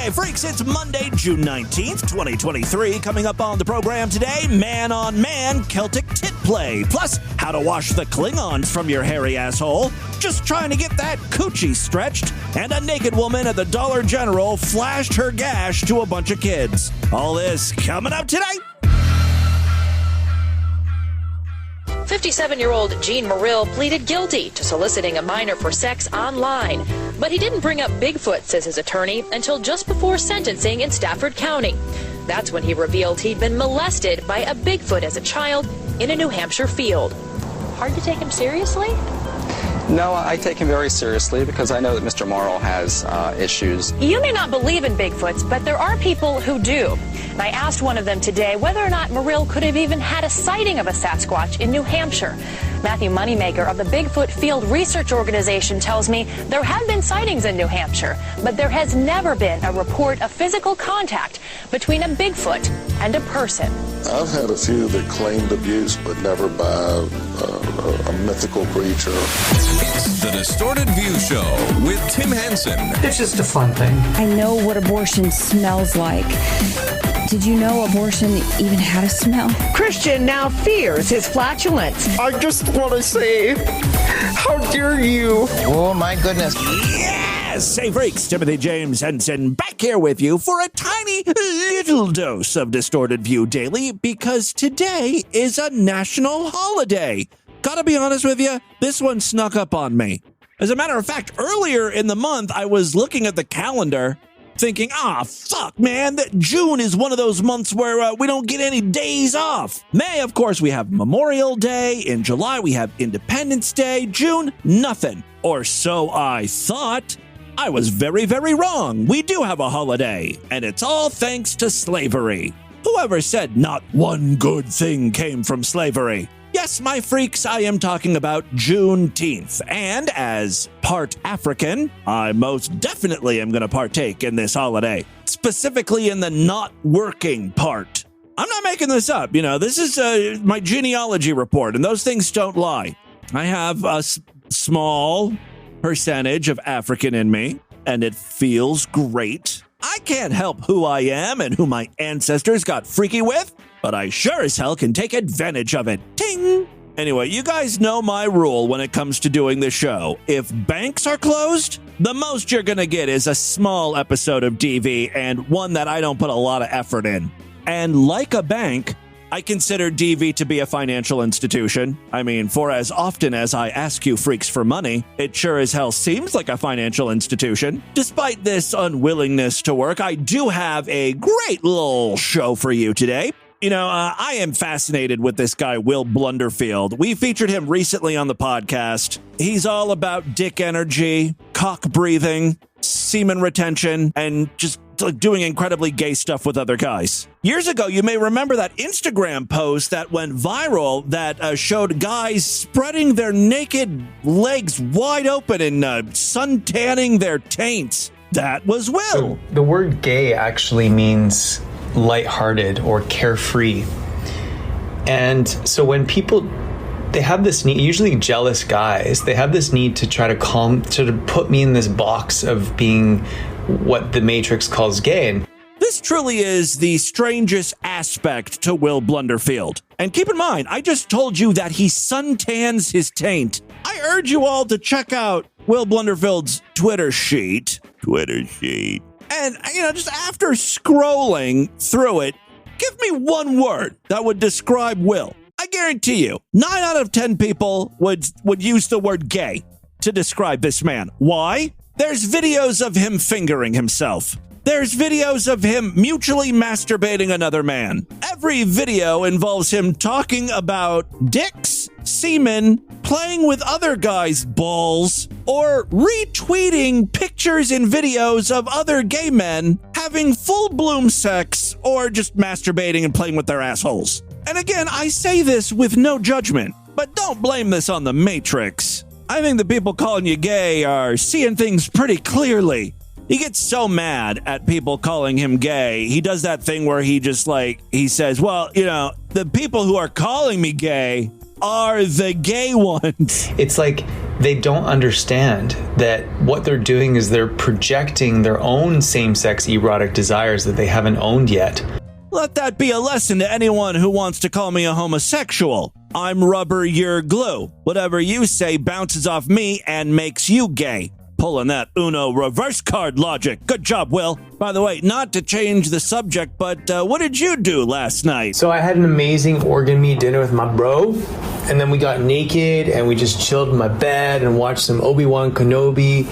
Hey, freaks, it's Monday, June 19th, 2023. Coming up on the program today, man-on-man Celtic tit play. Plus, how to wash the Klingons from your hairy asshole. Just trying to get that coochie stretched. And a naked woman at the Dollar General flashed her gash to a bunch of kids. All this coming up today. 57-year-old Gene Merrill pleaded guilty to soliciting a minor for sex online. But he didn't bring up Bigfoot, says his attorney, until just before sentencing in Stafford County. That's when he revealed he'd been molested by a Bigfoot as a child in a New Hampshire field. Hard to take him seriously? No, I take him very seriously because I know that Mr. Morrill has issues. You may not believe in Bigfoots, but there are people who do. And I asked one of them today whether or not Merrill could have even had a sighting of a Sasquatch in New Hampshire. Matthew Moneymaker of the Bigfoot Field Research Organization tells me there have been sightings in New Hampshire, but there has never been a report of physical contact between a Bigfoot and a person. I've had a few that claimed abuse, but never by a mythical creature. It's the Distorted View Show with Tim Henson. It's just a fun thing. I know what abortion smells like. Did you know abortion even had a smell? Christian now fears his flatulence. I just want to say, how dare you? Oh, my goodness. Yes! Hey, freaks, Timothy James Henson back here with you for a tiny little dose of Distorted View Daily because today is a national holiday. Gotta be honest with you, this one snuck up on me. As a matter of fact, earlier in the month, I was looking at the calendar thinking, fuck, man, that June is one of those months where we don't get any days off. May, of course, we have Memorial Day. In July, we have Independence Day. June, nothing. Or so I thought. I was very, very wrong. We do have a holiday, and it's all thanks to slavery. Whoever said not one good thing came from slavery? Yes, my freaks, I am talking about Juneteenth. And as part African, I most definitely am going to partake in this holiday, specifically in the not working part. I'm not making this up. You know, this is my genealogy report, and those things don't lie. I have a small percentage of African in me, and it feels great. I can't help who I am and who my ancestors got freaky with, but I sure as hell can take advantage of it. Ting! Anyway, you guys know my rule when it comes to doing this show. If banks are closed, the most you're gonna get is a small episode of DV and one that I don't put a lot of effort in. And like a bank, I consider DV to be a financial institution. I mean, for as often as I ask you freaks for money, it sure as hell seems like a financial institution. Despite this unwillingness to work, I do have a great little show for you today. You know, I am fascinated with this guy, Will Blunderfield. We featured him recently on the podcast. He's all about dick energy, cock breathing, semen retention, and just like doing incredibly gay stuff with other guys. Years ago, you may remember that Instagram post that went viral that showed guys spreading their naked legs wide open and sun tanning their taints. That was Will. So the word gay actually means lighthearted or carefree. And so when people, they have this need, usually jealous guys, they have this need to try to put me in this box of being what the Matrix calls gay. And this truly is the strangest aspect to Will Blunderfield. And keep in mind, I just told you that he suntans his taint. I urge you all to check out Will Blunderfield's Twitter sheet. And, you know, just after scrolling through it, give me one word that would describe Will. I guarantee you, 9 out of 10 people would use the word gay to describe this man. Why? There's videos of him fingering himself. There's videos of him mutually masturbating another man. Every video involves him talking about dicks, semen, playing with other guys' balls, or retweeting pictures and videos of other gay men having full-bloom sex or just masturbating and playing with their assholes. And again, I say this with no judgment, but don't blame this on the Matrix. I think the people calling you gay are seeing things pretty clearly. He gets so mad at people calling him gay. He does that thing where he says, well, you know, the people who are calling me gay are the gay ones. it's like they don't understand that what they're doing is they're projecting their own same-sex erotic desires that they haven't owned yet. Let that be a lesson to anyone who wants to call me a homosexual. I'm rubber, you're glue. Whatever you say bounces off me and makes you gay. Pulling that Uno reverse card logic. Good job, Will. By the way, not to change the subject, but what did you do last night? So I had an amazing organ meat dinner with my bro, and then we got naked and we just chilled in my bed and watched some Obi-Wan Kenobi,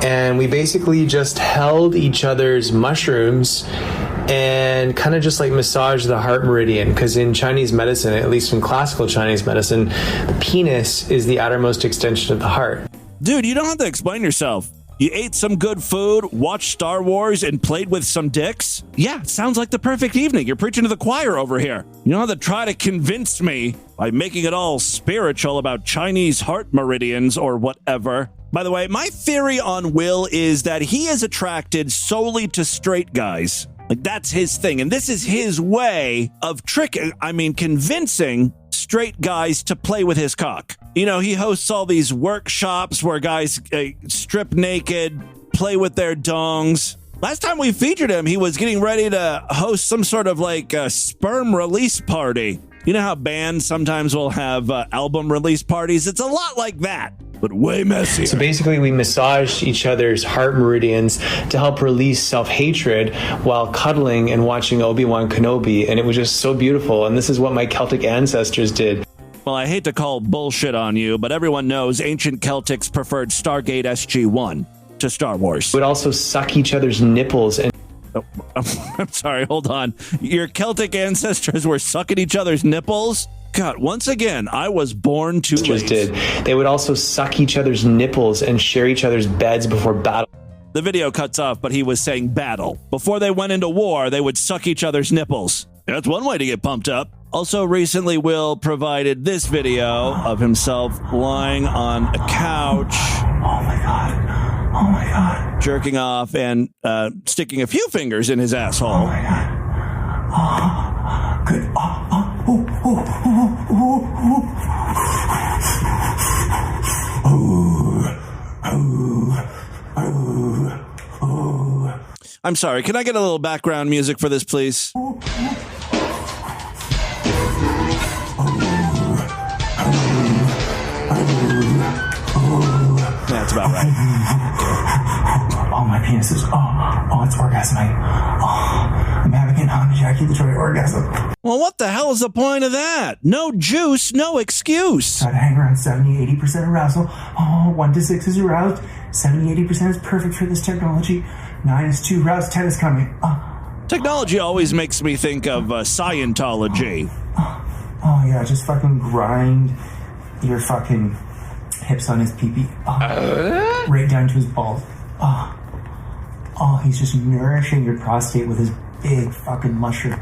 and we basically just held each other's mushrooms and kind of just like massage the heart meridian, because in Chinese medicine, at least in classical Chinese medicine, the penis is the outermost extension of the heart. Dude, you don't have to explain yourself. You ate some good food, watched Star Wars, and played with some dicks? Yeah, sounds like the perfect evening. You're preaching to the choir over here. You don't have to try to convince me by making it all spiritual about Chinese heart meridians or whatever. By the way, my theory on Will is that he is attracted solely to straight guys. Like, that's his thing. And this is his way of convincing straight guys to play with his cock. You know, he hosts all these workshops where guys strip naked, play with their dongs. Last time we featured him, he was getting ready to host some sort of like a sperm release party. You know how bands sometimes will have album release parties? It's a lot like that, but way messier. So basically, we massaged each other's heart meridians to help release self-hatred while cuddling and watching Obi-Wan Kenobi, and it was just so beautiful, and this is what my Celtic ancestors did. Well, I hate to call bullshit on you, but everyone knows ancient Celtics preferred Stargate SG-1 to Star Wars. We would also suck each other's nipples and... Oh, I'm sorry, hold on. Your Celtic ancestors were sucking each other's nipples? God, once again, I was born too late. They would also suck each other's nipples and share each other's beds before battle. The video cuts off, but he was saying battle. Before they went into war, they would suck each other's nipples. That's one way to get pumped up. Also, recently, Will provided this video of himself lying on a couch. Oh my God. Oh my God. Jerking off and sticking a few fingers in his asshole. Oh my God. Oh, good. I'm sorry, can I get a little background music for this, please? That's about right. Oh, my penis is, it's orgasming. I'm having a non-ejaculatory orgasm. Well, what the hell is the point of that? No juice, no excuse. Try to hang around 70-80% arousal. 1 to 6 is aroused. 70-80% is perfect for this technology. 9 is too aroused. 10 is coming. Technology always makes me think of Scientology. Yeah, just fucking grind your fucking hips on his pee-pee. Right down to his balls. He's just nourishing your prostate with his big fucking mushroom.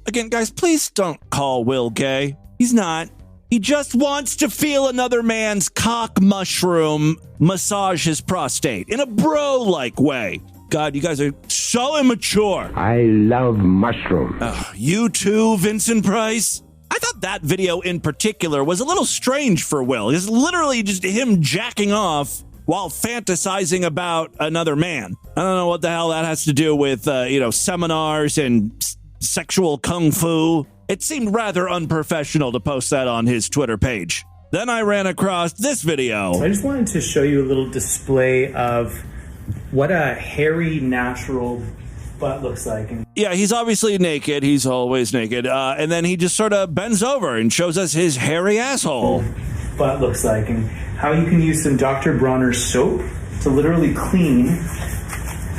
Again, guys, please don't call Will gay. He's not. He just wants to feel another man's cock mushroom massage his prostate in a bro-like way. God, you guys are so immature. I love mushrooms. You too, Vincent Price? I thought that video in particular was a little strange for Will. It's literally just him jacking off while fantasizing about another man. I don't know what the hell that has to do with, seminars and sexual kung fu. It seemed rather unprofessional to post that on his Twitter page. Then I ran across this video. So I just wanted to show you a little display of what a hairy, natural butt looks like. Yeah, he's obviously naked. He's always naked. And then he just sort of bends over and shows us his hairy asshole. Butt looks like, and how you can use some Dr. Bronner's soap to literally clean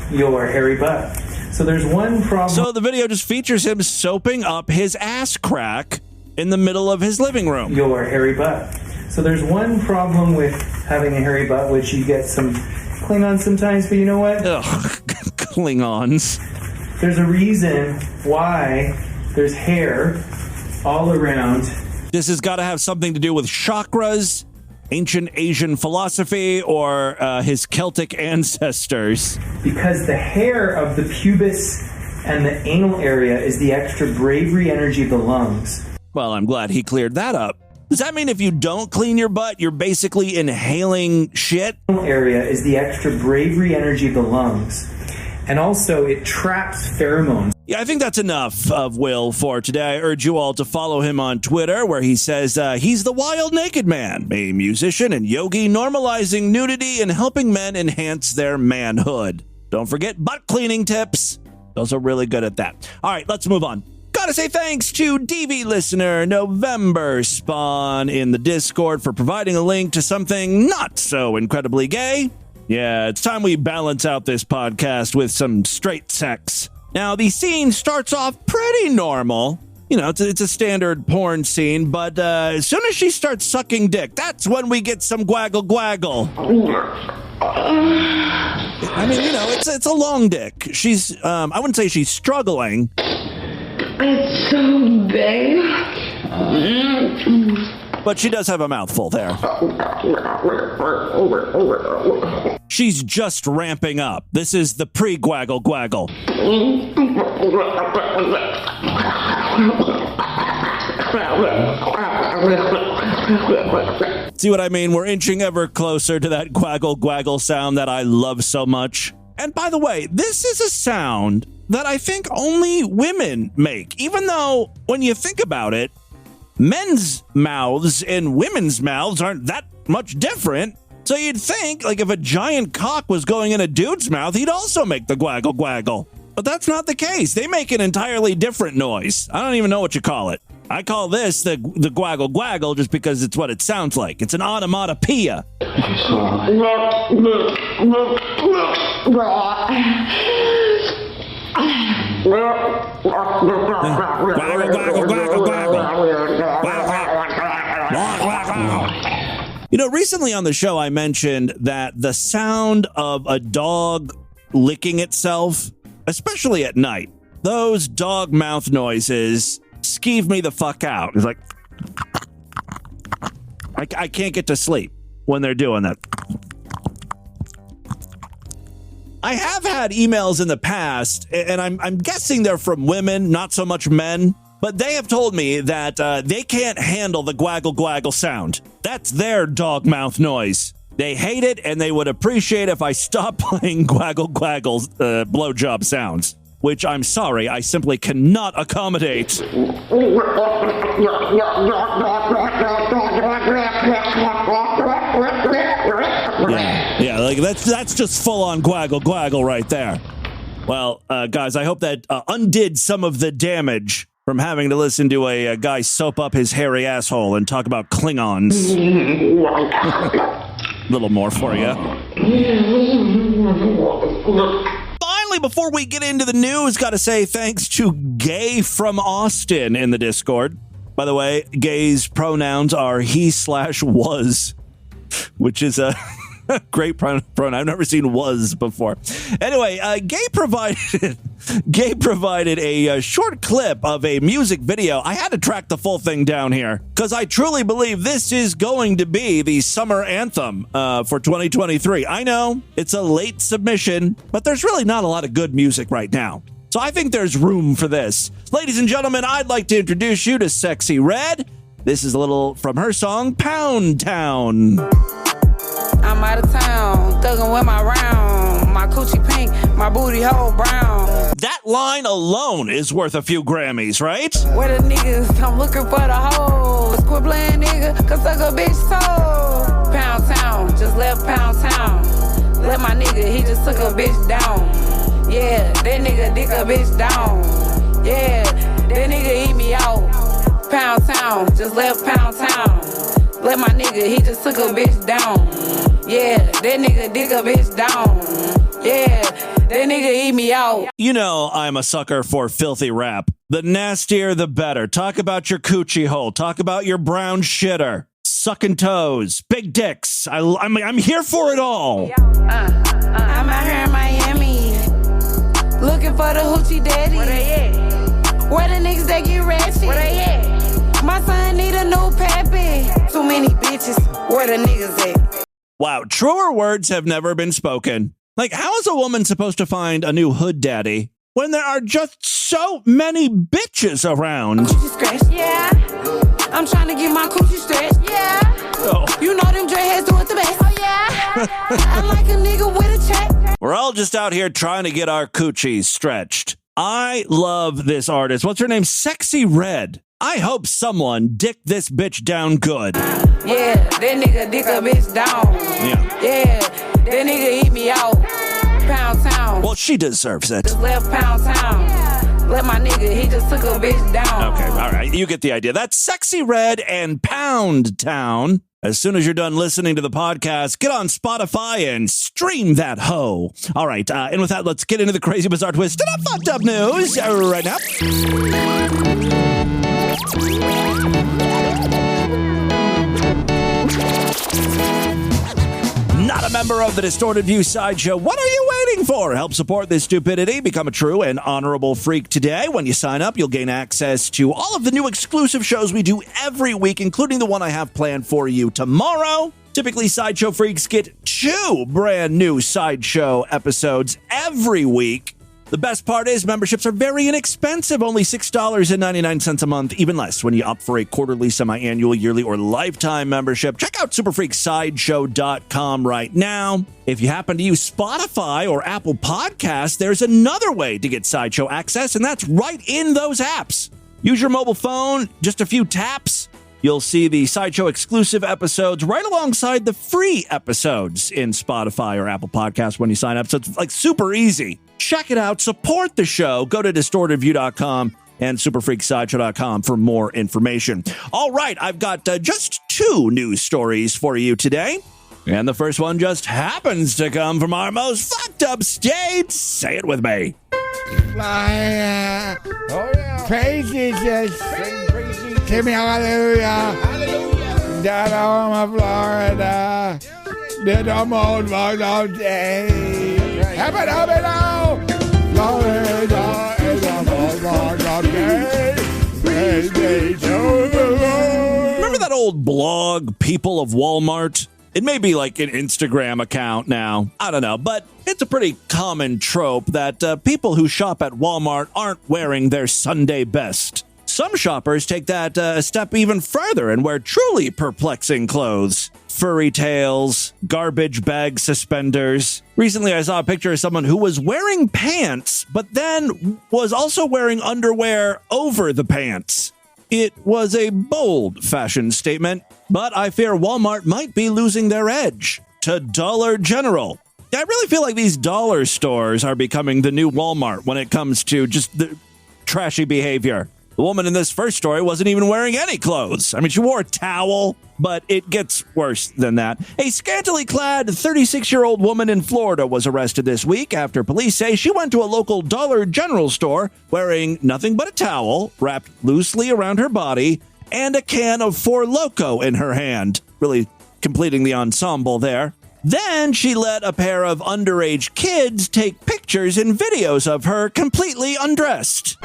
your hairy butt. So there's one problem. So the video just features him soaping up his ass crack in the middle of his living room. Your hairy butt. So there's one problem with having a hairy butt, which you get some Klingons sometimes, but you know what? Ugh, Klingons. There's a reason why there's hair all around. This has got to have something to do with chakras, ancient Asian philosophy, or his Celtic ancestors. Because the hair of the pubis and the anal area is the extra bravery energy of the lungs. Well, I'm glad he cleared that up. Does that mean if you don't clean your butt, you're basically inhaling shit? Area is the extra bravery energy of the lungs. And also, it traps pheromones. Yeah, I think that's enough of Will for today. I urge you all to follow him on Twitter, where he says he's the Wild Naked Man, a musician and yogi normalizing nudity and helping men enhance their manhood. Don't forget butt cleaning tips. Those are really good at that. All right, let's move on. Gotta say thanks to DV listener November Spawn in the Discord for providing a link to something not so incredibly gay. Yeah, it's time we balance out this podcast with some straight sex. Now, the scene starts off pretty normal. You know, it's a standard porn scene, but as soon as she starts sucking dick, that's when we get some gwaggle gwaggle. I mean, you know, it's a long dick. She's, I wouldn't say she's struggling. It's so big. But she does have a mouthful there. She's just ramping up. This is the pre-gwaggle gwaggle. See what I mean? We're inching ever closer to that gwaggle gwaggle sound that I love so much. And by the way, this is a sound that I think only women make, even though when you think about it, men's mouths and women's mouths aren't that much different. So you'd think, like, if a giant cock was going in a dude's mouth, he'd also make the gwaggle gwaggle. But that's not the case. They make an entirely different noise. I don't even know what you call it. I call this the gwaggle gwaggle just because it's what it sounds like. It's an onomatopoeia. You know, recently on the show, I mentioned that the sound of a dog licking itself, especially at night, those dog mouth noises skeeve me the fuck out. It's like, I can't get to sleep when they're doing that. I have had emails in the past, and I'm guessing they're from women, not so much men, but they have told me that they can't handle the gwaggle gwaggle sound. That's their dog mouth noise. They hate it, and they would appreciate if I stopped playing gwaggle gwaggle blowjob sounds, which I'm sorry, I simply cannot accommodate. Yeah, like that's just full-on gwaggle gwaggle right there. Well, guys, I hope that undid some of the damage from having to listen to a guy soap up his hairy asshole and talk about Klingons. A little more for you. Finally, before we get into the news, got to say thanks to Gay from Austin in the Discord. By the way, Gay's pronouns are he/was, which is a great pronoun. I've never seen was before. Anyway, Gay provided a short clip of a music video. I had to track the full thing down here because I truly believe this is going to be the summer anthem for 2023. I know it's a late submission, but there's really not a lot of good music right now. So I think there's room for this. Ladies and gentlemen, I'd like to introduce you to Sexy Red. This is a little from her song, Pound Town. I'm out of town, thugging with my round. My coochie pink, my booty hole brown. That line alone is worth a few Grammys, right? Where the niggas, I'm looking for the hoes. Quit playing nigga, cause suck a bitch soul. Pound Town, just left Pound Town. Let my nigga, he just took a bitch down. Yeah, that nigga dick a bitch down. Yeah, that nigga eat me out. Pound Town, just left Pound Town. Let my nigga, he just took a bitch down. Yeah, that nigga dick a bitch down. Yeah, that nigga eat me out. You know I'm a sucker for filthy rap. The nastier, the better. Talk about your coochie hole. Talk about your brown shitter. Sucking toes. Big dicks. I'm here for it all. I'm out here in Miami. Looking for the hoochie daddy. Where they at? Where the niggas that get ratchet? Where they at? My son need a new pappy. Too many bitches. Where the niggas at? Wow, truer words have never been spoken. Like, how is a woman supposed to find a new hood daddy when there are just so many bitches around? Yeah. I'm trying to get my coochie stretched. Yeah. Oh. You know them dreadheads do it the best. Oh, yeah. I like a nigga with a check. We're all just out here trying to get our coochies stretched. I love this artist. What's her name? Sexy Red. I hope someone dick this bitch down good. Yeah, that nigga dick a bitch down. Yeah, that nigga eat me out. Pound town. Well, she deserves it. Just left Pound town. Let my nigga, he just took a bitch down. Okay, all right. You get the idea. That's Sexy Red and Pound Town. As soon as you're done listening to the podcast, get on Spotify and stream that hoe. All right, and with that, let's get into the crazy, bizarre, twisted up, fucked up news right now. Not a member of the Distorted View Sideshow. What are you waiting for? Help support this stupidity. Become a true and honorable freak today. When you sign up, you'll gain access to all of the new exclusive shows we do every week, including the one I have planned for you tomorrow. Typically, Sideshow freaks get 2 brand new Sideshow episodes every week. The best part is memberships are very inexpensive, only $6.99 a month, even less when you opt for a quarterly, semi-annual, yearly, or lifetime membership. Check out superfreaksideshow.com right now. If you happen to use Spotify or Apple Podcasts, there's another way to get Sideshow access, and that's right in those apps. Use your mobile phone, just a few taps. You'll see the Sideshow exclusive episodes right alongside the free episodes in Spotify or Apple Podcasts when you sign up. So it's like super easy. Check it out. Support the show. Go to distortedview.com and superfreaksideshow.com for more information. All right, I've got just 2 news stories for you today. And the first one just happens to come from our most fucked up state. Say it with me. Fly, praise Jesus. Give me hallelujah. Hallelujah. Down on Florida. Did the most fucked up day. Florida is the most fucked up day. Praise be to the Lord. Remember that old blog, People of Walmart? It may be like an Instagram account now. I don't know, but it's a pretty common trope that people who shop at Walmart aren't wearing their Sunday best. Some shoppers take that a step even further and wear truly perplexing clothes. Furry tails, garbage bag suspenders. Recently, I saw a picture of someone who was wearing pants, but then was also wearing underwear over the pants. It was a bold fashion statement, but I fear Walmart might be losing their edge to Dollar General. I really feel like these dollar stores are becoming the new Walmart when it comes to just the trashy behavior. The woman in this first story wasn't even wearing any clothes. I mean, she wore a towel, but it gets worse than that. A scantily clad 36-year-old woman in Florida was arrested this week after police say she went to a local Dollar General store wearing nothing but a towel wrapped loosely around her body and a can of 4 Loko in her hand, really completing the ensemble there. Then she let a pair of underage kids take pictures and videos of her completely undressed.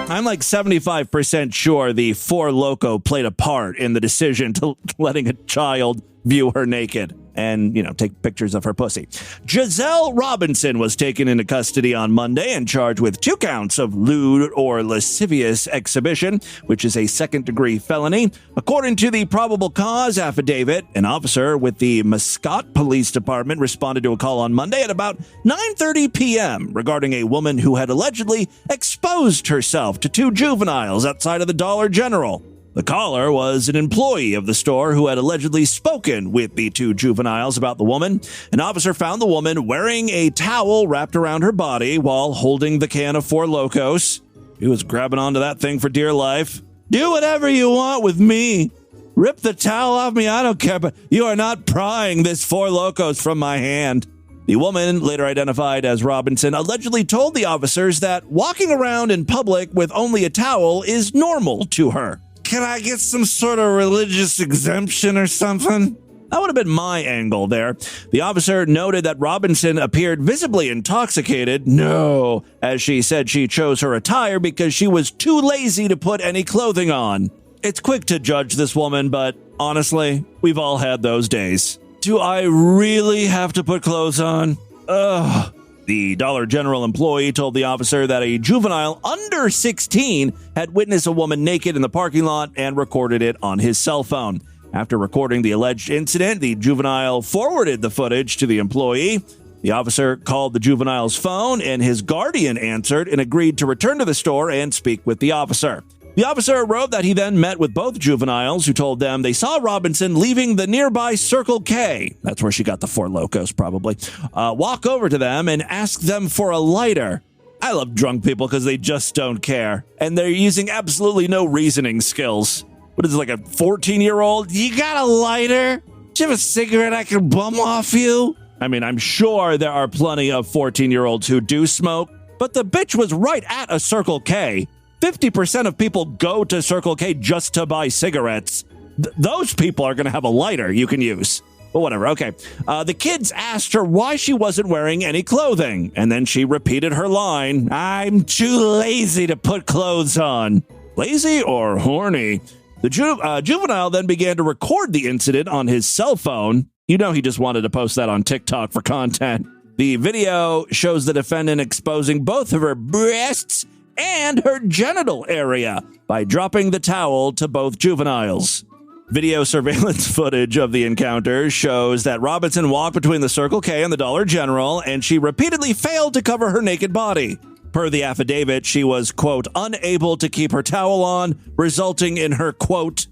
I'm like 75% sure the 4 Loko played a part in the decision to letting a child view her naked and, take pictures of her pussy. Giselle Robinson was taken into custody on Monday and charged with 2 counts of lewd or lascivious exhibition, which is a second-degree felony. According to the probable cause affidavit, an officer with the Mascot Police Department responded to a call on Monday at about 9:30 p.m. regarding a woman who had allegedly exposed herself to 2 juveniles outside of the Dollar General. The caller was an employee of the store who had allegedly spoken with the 2 juveniles about the woman. An officer found the woman wearing a towel wrapped around her body while holding the can of 4 Lokos. He was grabbing onto that thing for dear life. Do whatever you want with me. Rip the towel off me, I don't care, but you are not prying this 4 Lokos from my hand. The woman, later identified as Robinson, allegedly told the officers that walking around in public with only a towel is normal to her. Can I get some sort of religious exemption or something? That would have been my angle there. The officer noted that Robinson appeared visibly intoxicated. No, as she said she chose her attire because she was too lazy to put any clothing on. It's quick to judge this woman, but honestly, we've all had those days. Do I really have to put clothes on? Ugh. The Dollar General employee told the officer that a juvenile under 16 had witnessed a woman naked in the parking lot and recorded it on his cell phone. After recording the alleged incident, the juvenile forwarded the footage to the employee. The officer called the juvenile's phone, and his guardian answered and agreed to return to the store and speak with the officer. The officer wrote that he then met with both juveniles, who told them they saw Robinson leaving the nearby Circle K. That's where she got the 4 Lokos, probably. Walk over to them and ask them for a lighter. I love drunk people because they just don't care. And they're using absolutely no reasoning skills. What is it, like a 14-year-old? You got a lighter? Do you have a cigarette I can bum off you? I mean, I'm sure there are plenty of 14-year-olds who do smoke, but the bitch was right at a Circle K. 50% of people go to Circle K just to buy cigarettes. Those people are going to have a lighter you can use. But whatever, okay. The kids asked her why she wasn't wearing any clothing, and then she repeated her line, "I'm too lazy to put clothes on." Lazy or horny? The juvenile then began to record the incident on his cell phone. You know he just wanted to post that on TikTok for content. The video shows the defendant exposing both of her breasts and her genital area by dropping the towel to both juveniles. Video surveillance footage of the encounter shows that Robinson walked between the Circle K and the Dollar General, and she repeatedly failed to cover her naked body. Per the affidavit, she was, quote, unable to keep her towel on, resulting in her, quote,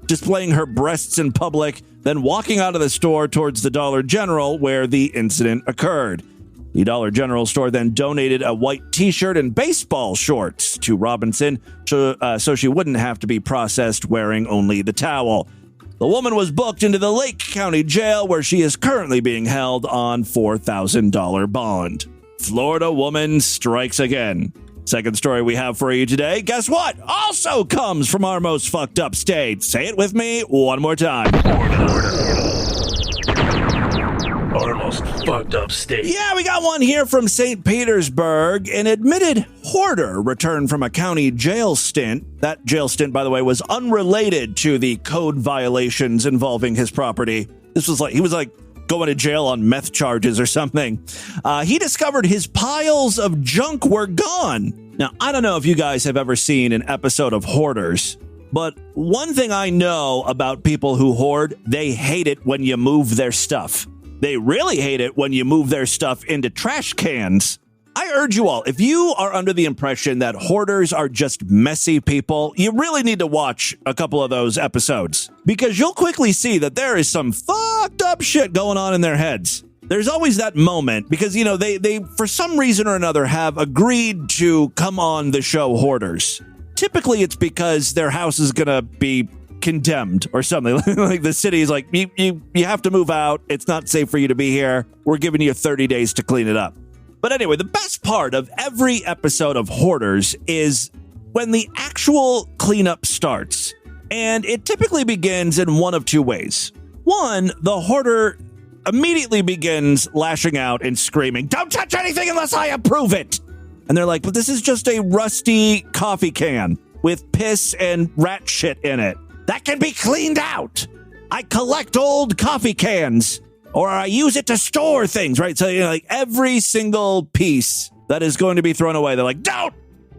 displaying her breasts in public, then walking out of the store towards the Dollar General where the incident occurred. The Dollar General store then donated a white t-shirt and baseball shorts to Robinson so she wouldn't have to be processed wearing only the towel. The woman was booked into the Lake County Jail, where she is currently being held on $4,000 bond. Florida woman strikes again. Second story we have for you today, guess what? Also comes from our most fucked up state. Say it with me one more time. Our most fucked up state. Yeah, we got one here from St. Petersburg. An admitted hoarder returned from a county jail stint. That jail stint, by the way, was unrelated to the code violations involving his property. He was like going to jail on meth charges or something. He discovered his piles of junk were gone. Now, I don't know if you guys have ever seen an episode of Hoarders, but one thing I know about people who hoard, they hate it when you move their stuff. They really hate it when you move their stuff into trash cans. I urge you all, if you are under the impression that hoarders are just messy people, you really need to watch a couple of those episodes, because you'll quickly see that there is some fucked up shit going on in their heads. There's always that moment because, you know, they for some reason or another have agreed to come on the show Hoarders. Typically, it's because their house is going to be condemned or something. Like the city is like, you have to move out. It's not safe for you to be here. We're giving you 30 days to clean it up. But anyway, the best part of every episode of Hoarders is when the actual cleanup starts. And it typically begins in one of two ways. One, the hoarder immediately begins lashing out and screaming, "Don't touch anything unless I approve it!" And they're like, "But this is just a rusty coffee can with piss and rat shit in it. That can be cleaned out. I collect old coffee cans, or I use it to store things," right? So, you know, like every single piece that is going to be thrown away, they're like, "Don't!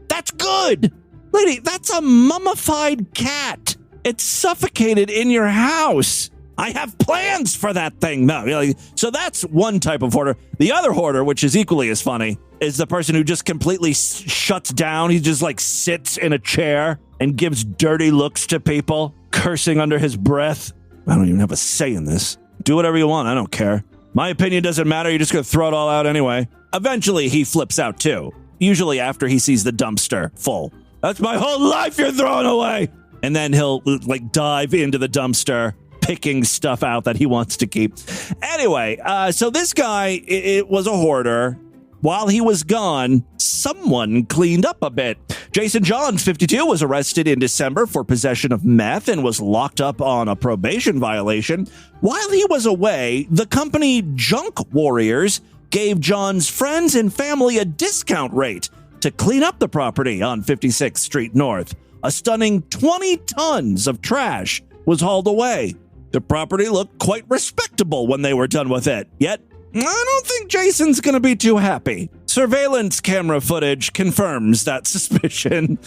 That's good! Lady, that's a mummified cat. It's suffocated in your house. I have plans for that thing." No, so that's one type of hoarder. The other hoarder, which is equally as funny, is the person who just completely shuts down. He just like sits in a chair and gives dirty looks to people, cursing under his breath. I don't even have a say in this. Do whatever you want. I don't care. My opinion doesn't matter. You're just going to throw it all out anyway. Eventually, he flips out too. Usually after he sees the dumpster full. "That's my whole life you're throwing away." And then he'll like dive into the dumpster, picking stuff out that he wants to keep. Anyway, so this guy, it was a hoarder. While he was gone, someone cleaned up a bit. Jason Johns, 52, was arrested in December for possession of meth and was locked up on a probation violation. While he was away, the company Junk Warriors gave John's friends and family a discount rate to clean up the property on 56th Street North. A stunning 20 tons of trash was hauled away. The property looked quite respectable when they were done with it, yet I don't think Jason's going to be too happy. Surveillance camera footage confirms that suspicion.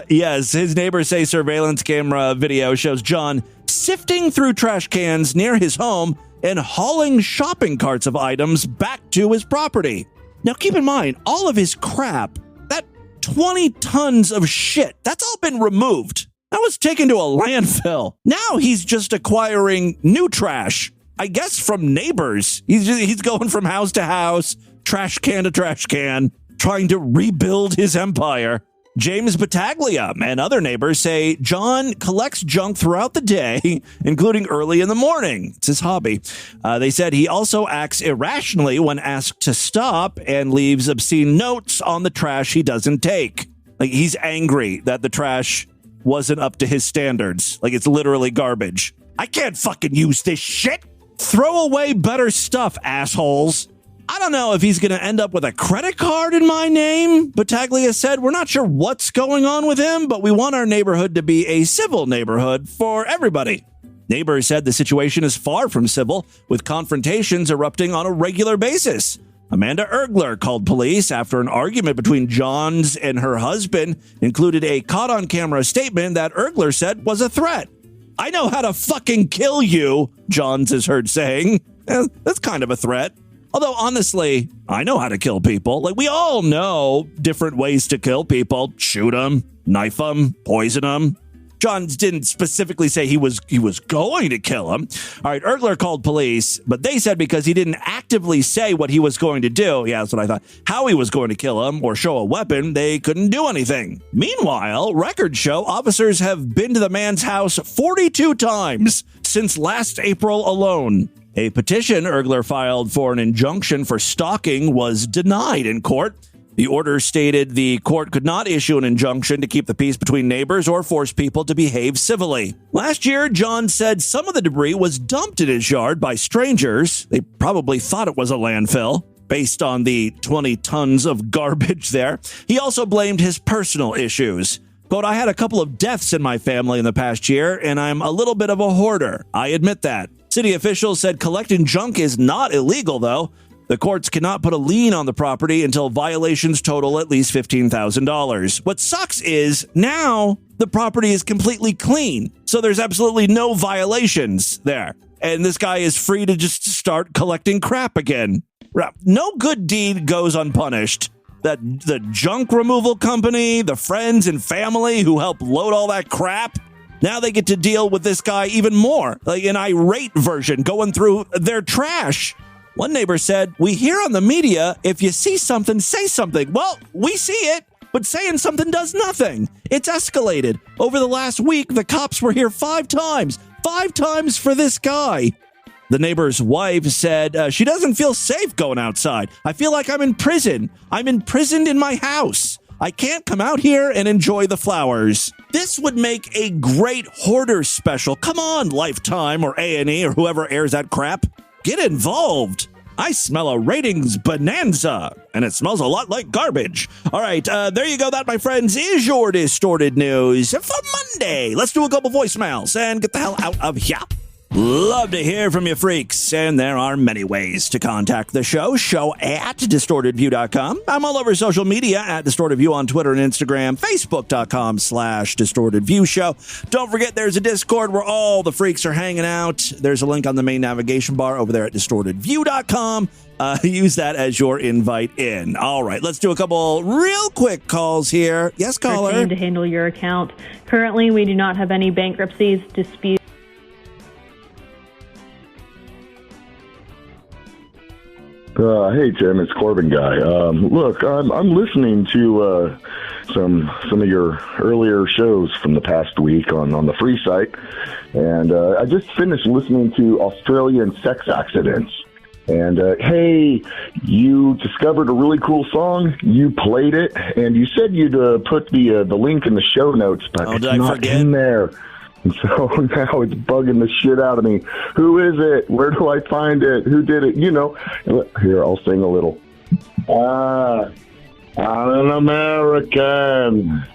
Yes, his neighbors say surveillance camera video shows John sifting through trash cans near his home and hauling shopping carts of items back to his property. Now, keep in mind, all of his crap, that 20 tons of shit, that's all been removed. That was taken to a landfill. Now he's just acquiring new trash. I guess from neighbors. He's going from house to house, trash can to trash can, trying to rebuild his empire. James Battaglia and other neighbors say John collects junk throughout the day, including early in the morning. It's his hobby. They said he also acts irrationally when asked to stop and leaves obscene notes on the trash he doesn't take. Like, he's angry that the trash wasn't up to his standards. Like, it's literally garbage. I can't fucking use this shit. Throw away better stuff, assholes. I don't know if he's going to end up with a credit card in my name, Battaglia said. We're not sure what's going on with him, but we want our neighborhood to be a civil neighborhood for everybody. Neighbors said the situation is far from civil, with confrontations erupting on a regular basis. Amanda Ergler called police after an argument between Johns and her husband included a caught-on-camera statement that Ergler said was a threat. I know how to fucking kill you, Johns is heard saying. That's kind of a threat. Although, honestly, I know how to kill people. Like, we all know different ways to kill people. Shoot them, knife them, poison them. Johns didn't specifically say he was going to kill him. All right, Ergler called police, but they said because he didn't actively say what he was going to do, yeah, that's what I thought, how he was going to kill him or show a weapon, they couldn't do anything. Meanwhile, records show officers have been to the man's house 42 times since last April alone. A petition Ergler filed for an injunction for stalking was denied in court. The order stated the court could not issue an injunction to keep the peace between neighbors or force people to behave civilly. Last year, John said some of the debris was dumped in his yard by strangers. They probably thought it was a landfill, based on the 20 tons of garbage there. He also blamed his personal issues. Quote, I had a couple of deaths in my family in the past year, and I'm a little bit of a hoarder. I admit that. City officials said collecting junk is not illegal, though. The courts cannot put a lien on the property until violations total at least $15,000. What sucks is now the property is completely clean, so there's absolutely no violations there. And this guy is free to just start collecting crap again. No good deed goes unpunished. The junk removal company, the friends and family who help load all that crap, now they get to deal with this guy even more, like an irate version going through their trash. One neighbor said, we hear on the media, if you see something, say something. Well, we see it, but saying something does nothing. It's escalated. Over the last week, the cops were here 5 times. 5 times for this guy. The neighbor's wife said she doesn't feel safe going outside. I feel like I'm in prison. I'm imprisoned in my house. I can't come out here and enjoy the flowers. This would make a great hoarder special. Come on, Lifetime or A&E or whoever airs that crap. Get involved. I smell a ratings bonanza, and it smells a lot like garbage. All right, there you go. That, my friends, is your Distorted News for Monday. Let's do a couple voicemails and get the hell out of here. Love to hear from you freaks, and there are many ways to contact the show at distortedview.com. I'm all over social media at distortedview on Twitter and Instagram, facebook.com/distortedviewshow. Don't forget there's a Discord where all the freaks are hanging out. There's a link on the main navigation bar over there at distortedview.com. Use that as your invite in. All right, let's do a couple real quick calls here. Yes, caller. To handle your account. Currently, we do not have any bankruptcies, disputes. Hey, Tim, it's Corbin Guy. Look, I'm listening to some of your earlier shows from the past week on the free site, and I just finished listening to Australian sex accidents. And, hey, you discovered a really cool song, you played it, and you said you'd put the link in the show notes, but it's not in there. And so now it's bugging the shit out of me. Who is it? Where do I find it? Who did it? You know. Here, I'll sing a little. I'm an American.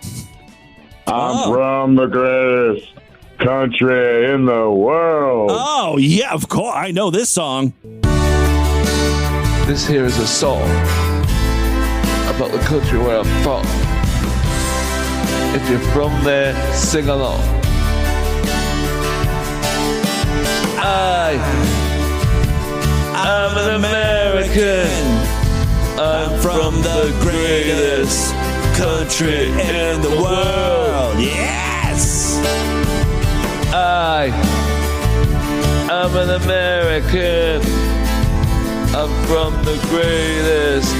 I'm from the greatest country in the world. Oh, yeah, of course. I know this song. This here is a song about the country where I'm from. If you're from there, sing along. I'm an American. I'm from the greatest country in the world. Yes! I'm an American. I'm from the greatest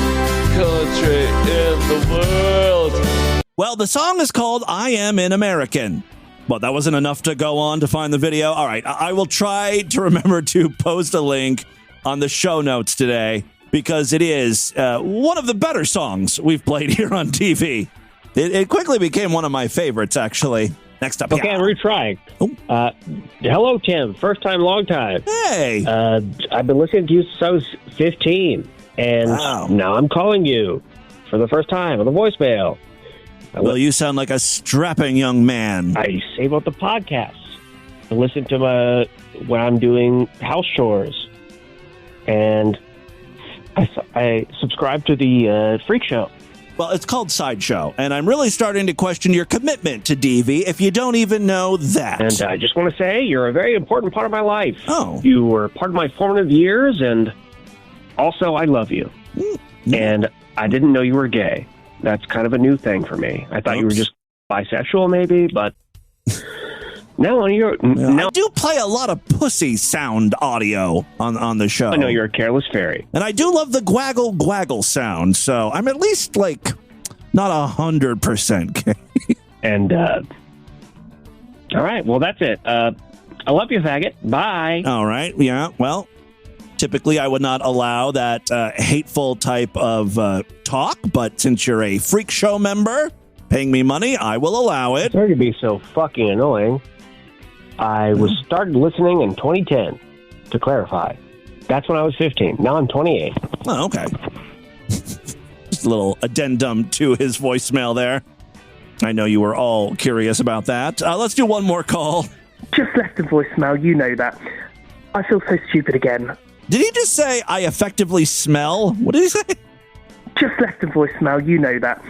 country in the world. Well, the song is called I Am an American. Well, that wasn't enough to go on to find the video. All right, I will try to remember to post a link on the show notes today because it is one of the better songs we've played here on TV. It quickly became one of my favorites, actually. Next up. Okay, I'm retrying. Hello, Tim. First time, long time. Hey. I've been listening to you since I was 15, and now I'm calling you for the first time on the voicemail. Well, you sound like a strapping young man. I save out the podcasts. I listen to when I'm doing house chores, and I subscribe to the Freak Show. Well, it's called Sideshow, and I'm really starting to question your commitment to DV if you don't even know that. And I just want to say you're a very important part of my life. Oh. You were part of my formative years, and also I love you. And I didn't know you were gay. That's kind of a new thing for me. I thought you were just bisexual, maybe, but now you're... I do play a lot of pussy sound audio on the show. I know you're a careless fairy. And I do love the Gwaggle sound, so I'm at least, like, not 100% gay. And, all right, well, that's it. I love you, faggot. Bye. All right, yeah, well, typically I would not allow that hateful type of talk, but since you're a Freak Show member paying me money, I will allow it. Sorry to be so fucking annoying. I was started listening in 2010, to clarify. That's when I was 15. Now I'm 28. Oh, okay. Just a little addendum to his voicemail there. I know you were all curious about that. Let's do one more call. Just left a voicemail, you know that. I feel so stupid again. Did he just say, I effectively smell? What did he say? Just left a voicemail, you know that.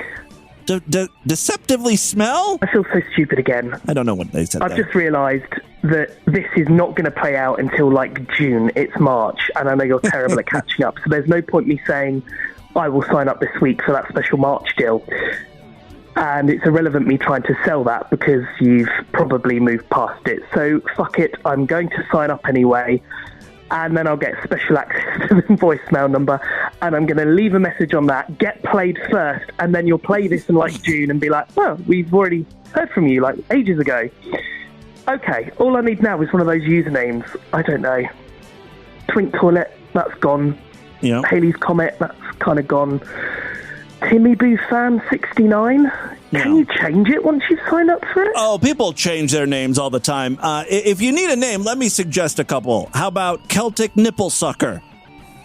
Deceptively smell? I feel so stupid again. I don't know what they said I've just realised that this is not going to play out until, like, June. It's March, and I know you're terrible at catching up, so there's no point me saying I will sign up this week for that special March deal. And it's irrelevant me trying to sell that because you've probably moved past it. So, fuck it, I'm going to sign up anyway. And then I'll get special access to the voicemail number, and I'm going to leave a message on that, get played first, and then you'll play this in, like, June and be like, oh, we've already heard from you, like, ages ago. Okay, all I need now is one of those usernames. I don't know. Twink Toilet, that's gone. Yeah. Haley's Comet, that's kind of gone. Timmy Boo Fan 69. Can you change it once you've signed up for it? Oh, people change their names all the time. If you need a name, let me suggest a couple. How about Celtic Nipple Sucker?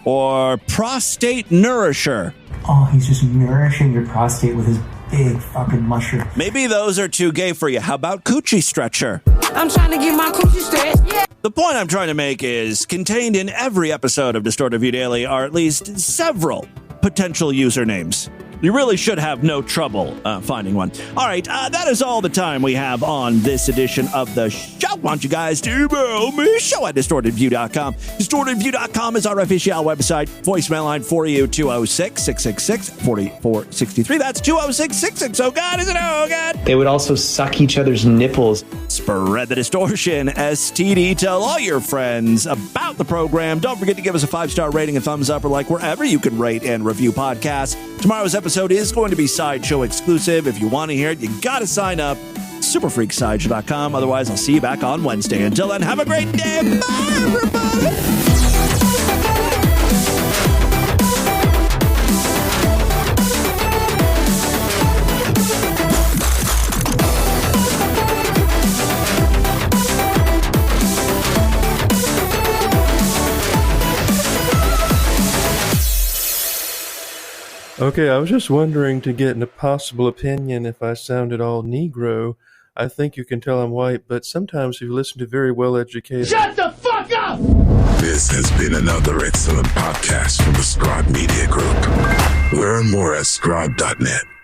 Or Prostate Nourisher? Oh, he's just nourishing your prostate with his big fucking mushroom. Maybe those are too gay for you. How about Coochie Stretcher? I'm trying to get my coochie stretched. Yeah. The point I'm trying to make is contained in every episode of Distorted View Daily are at least several potential usernames. You really should have no trouble finding one. All right, that is all the time we have on this edition of the show. Why don't you guys email me, show@distortedview.com. Distortedview.com is our official website. Voicemail line for you, 206-666-4463. That's 206-66. Oh, God, is it? Oh, God. They would also suck each other's nipples. Spread the distortion, STD. Tell all your friends about the program. Don't forget to give us a 5-star rating, a thumbs up, or like wherever you can rate and review podcasts. Tomorrow's episode is going to be Sideshow exclusive. If you want to hear it, you got to sign up. Superfreaksideshow.com. Otherwise, I'll see you back on Wednesday. Until then, have a great day. Bye, everybody. Okay, I was just wondering to get a possible opinion if I sounded all Negro. I think you can tell I'm white, but sometimes if you listen to very well-educated... Shut the fuck up! This has been another excellent podcast from the Scribe Media Group. Learn more at scribe.net.